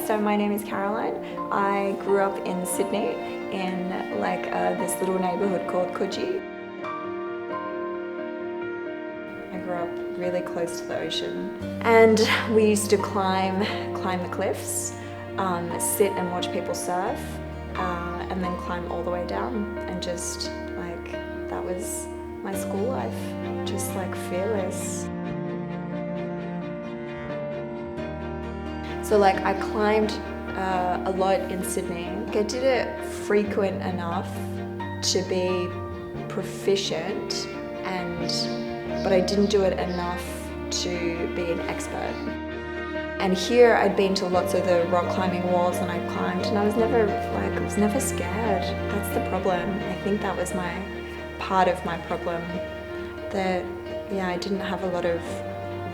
so my name is Caroline. I grew up in Sydney in this little neighbourhood called Coogee. I grew up really close to the ocean, and we used to climb the cliffs, sit and watch people surf, and then climb all the way down, and just that was my school life, just fearless. So I climbed a lot in Sydney. I did it frequent enough to be proficient, but I didn't do it enough to be an expert. And here I'd been to lots of the rock climbing walls, and I climbed, and I was never scared. That's the problem. I think that was part of my problem, that I didn't have a lot of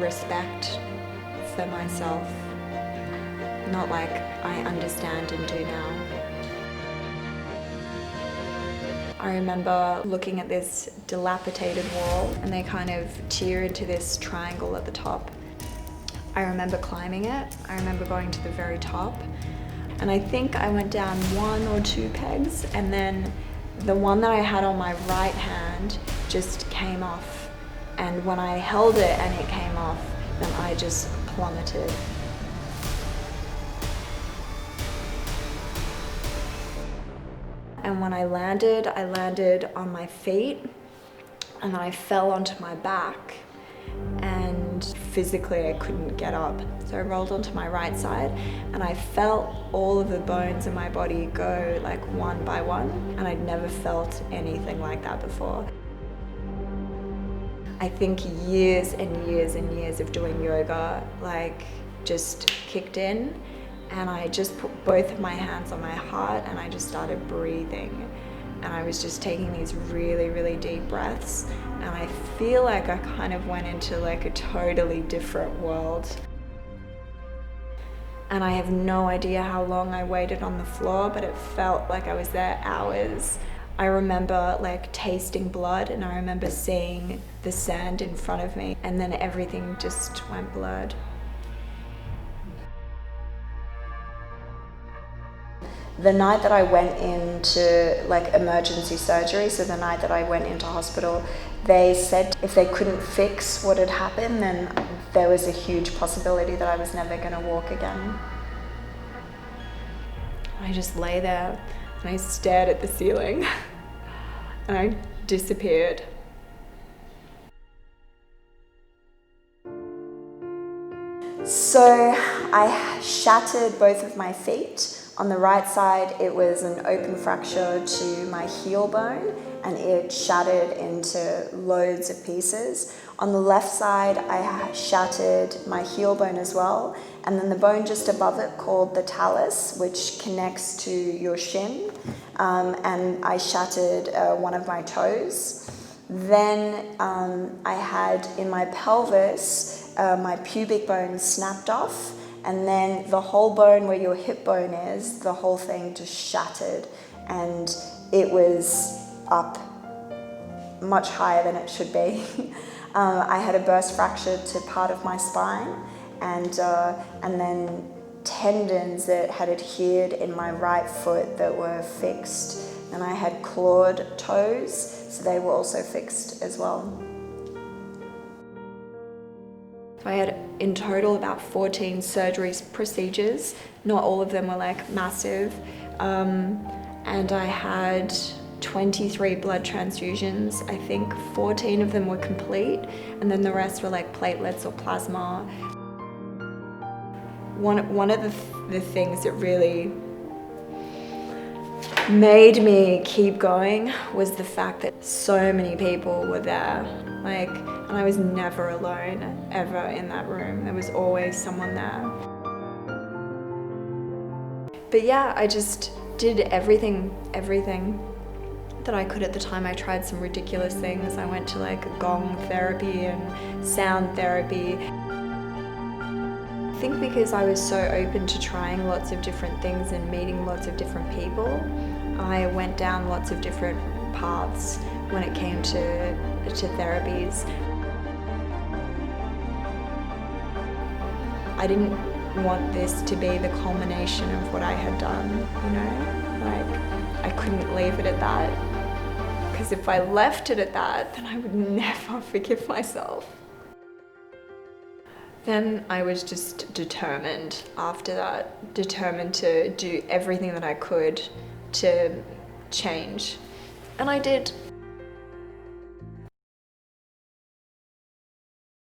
respect for myself. Not like I understand and do now. I remember looking at this dilapidated wall, and they kind of tear into this triangle at the top. I remember climbing it. I remember going to the very top, and I think I went down 1 or 2 pegs, and then the one that I had on my right hand just came off. And when I held it and it came off, then I just plummeted. And when I landed on my feet, and I fell onto my back, and physically I couldn't get up. So I rolled onto my right side, and I felt all of the bones in my body go one by one, and I'd never felt anything like that before. I think years and years and years of doing yoga just kicked in. And I just put both of my hands on my heart, and I just started breathing. And I was just taking these really, really deep breaths. And I feel like I kind of went into a totally different world. And I have no idea how long I waited on the floor, but it felt like I was there hours. I remember tasting blood, and I remember seeing the sand in front of me, and then everything just went blurred. The night that I went into emergency surgery, so the night that I went into hospital, they said if they couldn't fix what had happened, then there was a huge possibility that I was never going to walk again. I just lay there and I stared at the ceiling and I disappeared. So I shattered both of my feet. On the right side, it was an open fracture to my heel bone, and it shattered into loads of pieces. On the left side, I shattered my heel bone as well, and then the bone just above it called the talus, which connects to your shin, and I shattered one of my toes. Then I had in my pelvis, my pubic bone snapped off, and then the whole bone where your hip bone is, the whole thing just shattered, and it was up much higher than it should be. I had a burst fracture to part of my spine, and then tendons that had adhered in my right foot that were fixed, and I had clawed toes, so they were also fixed as well. I had in total about 14 surgeries, procedures. Not all of them were massive. And I had 23 blood transfusions. I think 14 of them were complete, and then the rest were platelets or plasma. One of the things that really made me keep going was the fact that so many people were there. And I was never alone, ever in that room. There was always someone there. But yeah, I just did everything that I could at the time. I tried some ridiculous things. I went to gong therapy and sound therapy. I think because I was so open to trying lots of different things and meeting lots of different people, I went down lots of different paths when it came to therapies. I didn't want this to be the culmination of what I had done, you know? Like, I couldn't leave it at that. Because if I left it at that, then I would never forgive myself. Then I was just determined after that, determined to do everything that I could to change. And I did.